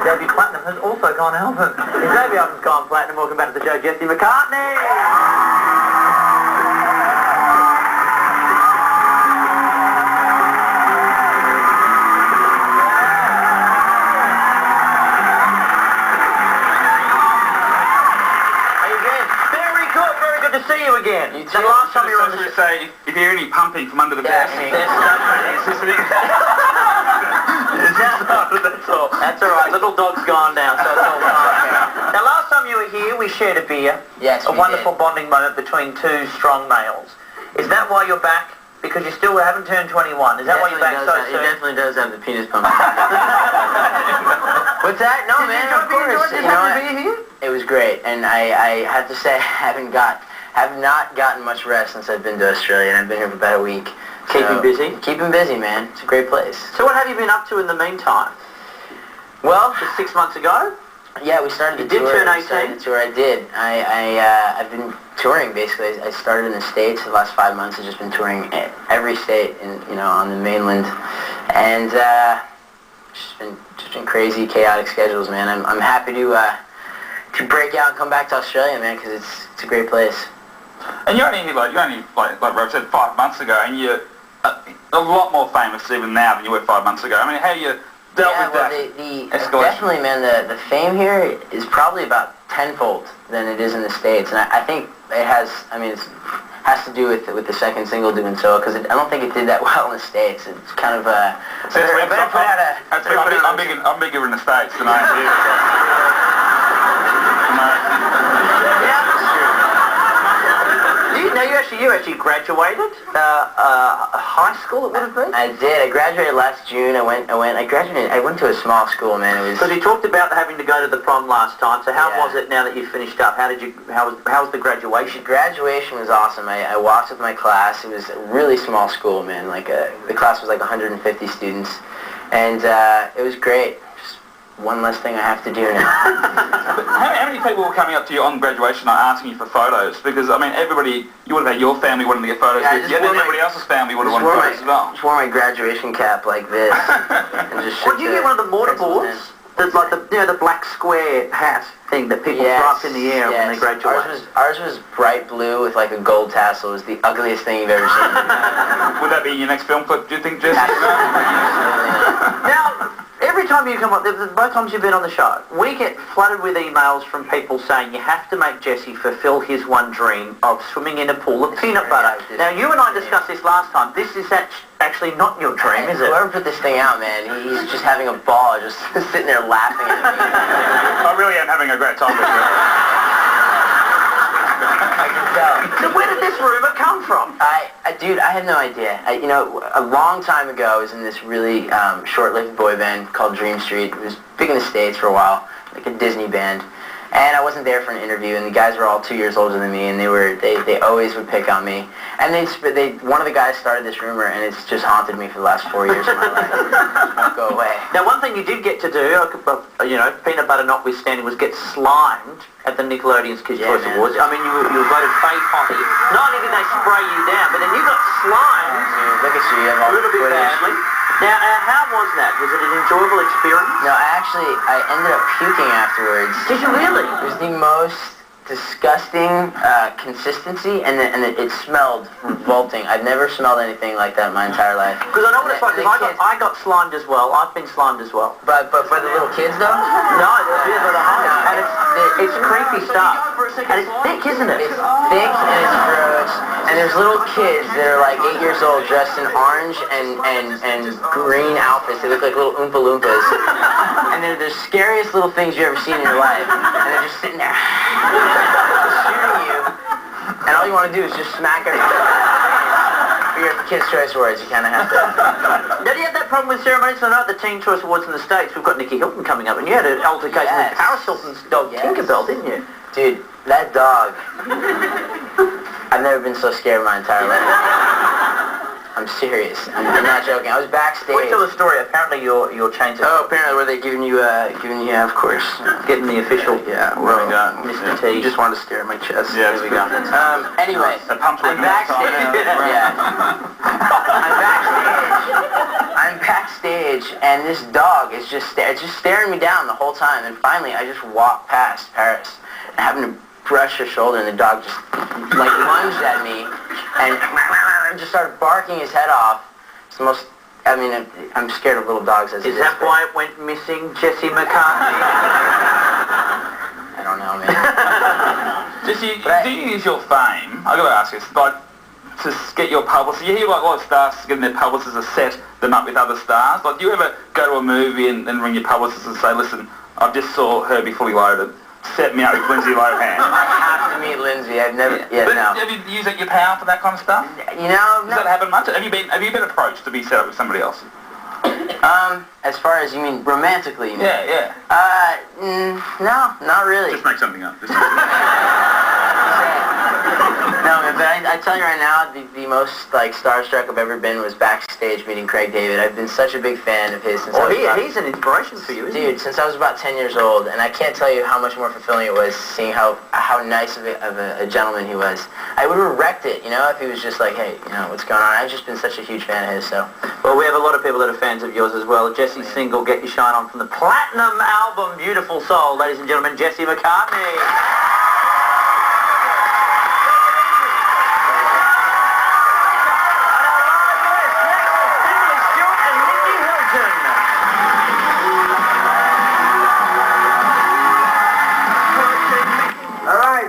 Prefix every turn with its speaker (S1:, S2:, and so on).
S1: Debut Platinum has also gone album. His debut album's gone platinum. Welcome back to the show, Jesse McCartney. To see you again.
S2: You too. The last time you were on the show, say if you hear any pumping from under the desk. That's all.
S1: That's all right. Little dog's gone now, so it's all fine. Now, last time you were here, we shared a beer.
S3: Yes,
S1: a wonderful bonding moment between two strong males. Is that why you're back? Because you still haven't turned 21. Is that why you're back so soon?
S3: He definitely does have the penis pump. What's that? No, man, of course.
S1: Did you enjoy being here?
S3: It was great, and I have to say I have not gotten much rest since I've been to Australia, and I've been here for about a week.
S1: Keeping busy?
S3: Keeping busy, man. It's a great place.
S1: So what have you been up to in the meantime?
S3: Well,
S1: just 6 months ago?
S3: Yeah, we started the tour.
S1: You did turn 18?
S3: I did. I've been touring, basically. I started in the States the last 5 months. I've just been touring every state on the mainland. And just been crazy, chaotic schedules, man. I'm happy to break out and come back to Australia, man, because it's a great place.
S2: And you're only like Rove said, 5 months ago, and you're a lot more famous even now than you were 5 months ago. I mean, how you dealt with that escalation?
S3: Definitely, man, the fame here is probably about tenfold than it is in the States, and I think it has. I mean, it has to do with the second single doing so, because I don't think it did that well in the States. It's kind of a.
S2: I'm bigger in the States than I am here.
S1: You actually graduated high school, it would have been?
S3: I did. I graduated last June. I went to a small school, man. It was.
S1: Because you talked about having to go to the prom last time. So how was it now that you finished up? How was the graduation?
S3: Graduation was awesome. I walked with my class. It was a really small school, man. The class was like 150 students, and it was great. One less thing I have to do now.
S2: How many people were coming up to you on graduation night asking you for photos? Because, I mean, everybody, you would have had your family wanting to get photos with you, and everybody else's family would have wanted photos as well.
S3: I just wore my graduation cap like this.
S1: Did you get one of the mortarboards? There's like the black square hat thing that people throw up in the air when they graduate.
S3: Ours was bright blue with like a gold tassel. It was the ugliest thing you've ever seen.
S2: Would that be your next film clip, do you think, Jesse?
S1: Now, every time you come on, both times you've been on the show, we get flooded with emails from people saying you have to make Jesse fulfill his one dream of swimming in a pool of peanut butter. Now, you and I discussed this last time. This is actually not your dream, is it?
S3: Whoever put this thing out, man, he's just having a ball, just sitting there laughing at me.
S2: I really am having a great time with you.
S3: I can tell.
S1: So where did this rumor come from?
S3: Dude, I had no idea. A long time ago, I was in this really short-lived boy band called Dream Street. It was big in the States for a while, like a Disney band. And I wasn't there for an interview, and the guys were all 2 years older than me, and they always would pick on me. And one of the guys started this rumor, and it's just haunted me for the last 4 years of my life. It won't go away.
S1: Now, one thing you did get to do, peanut butter notwithstanding, was get slimed at the Nickelodeon's Kids' Choice Awards. I mean, you were voted Faye Potty. Not only did they spray you down, but then you got slimed.
S3: Look at you, you have all
S1: a little bit badly. Now, how was that? Was it an enjoyable experience?
S3: No, I ended up puking afterwards.
S1: Did you really?
S3: It was the most disgusting consistency, and it smelled revolting. I've never smelled anything like that in my entire life.
S1: Because I know what it's like. I got slimed as well. I've been slimed as well.
S3: But for the little kids, though?
S1: No, they're the homies. And it's creepy stuff. And it's thick, isn't it?
S3: It's thick and it's gross. And there's little kids that are like 8 years old dressed in orange and green outfits. They look like little Oompa Loompas. And they're the scariest little things you've ever seen in your life. And they're just sitting there shooting you. And all you want to do is just smack everything. You're at the Kids' Choice Awards, you kind of have to.
S1: Now, do you have that problem with ceremonies? I know at the Teen Choice Awards in the States, we've got Nicky Hilton coming up, and you had an altercation with Paris Hilton's dog, Tinkerbell, didn't you?
S3: Dude, that dog. I've never been so scared in my entire life. I'm serious. I'm not joking. I was backstage.
S1: Wait till the story. Apparently your chains are...
S3: Oh, apparently were they giving you, of course.
S1: Getting the official...
S3: Yeah, well,
S1: Mr. T.
S3: You just wanted to stare at my chest.
S2: Yeah,
S3: there we go. Anyway, I'm backstage. I'm backstage backstage, and this dog is just staring me down the whole time. And finally, I just walk past Paris, and having to brush her shoulder, and the dog just like lunged at me, and just started barking his head off. It's the most. I mean, I'm scared of little dogs as it is.
S1: Is that why it went missing, Jesse McCartney?
S3: I don't know, man.
S2: Jesse, do you use your fame? I got to ask this, like, to get your publicity? You hear like a lot of stars getting their publicists to set them up with other stars. Like, do you ever go to a movie and ring your publicist and say, listen, I just saw Herbie Fully Loaded. Set me up with Lindsay Lohan.
S3: I have to meet Lindsay. I've never. Yeah,
S2: but
S3: no.
S2: Have you used your power for that kind of stuff?
S3: You know,
S2: Does that happen much? Have you been approached to be set up with somebody else?
S3: As far as you mean romantically? You mean?
S2: Yeah.
S3: No, not really.
S2: Just make something up.
S3: No, but I tell you right now, the most like starstruck I've ever been was backstage meeting Craig David. I've been such a big fan of his since
S1: he's an inspiration for you, isn't he?
S3: Dude, since I was about 10 years old, and I can't tell you how much more fulfilling it was seeing how nice of a gentleman he was. I would have wrecked it, you know, if he was just like, hey, you know, what's going on? I've just been such a huge fan of his, so.
S1: Well, we have a lot of people that are fans of yours as well. Jesse's single, Get Your Shine On, from the Platinum album, Beautiful Soul. Ladies and gentlemen, Jesse McCartney.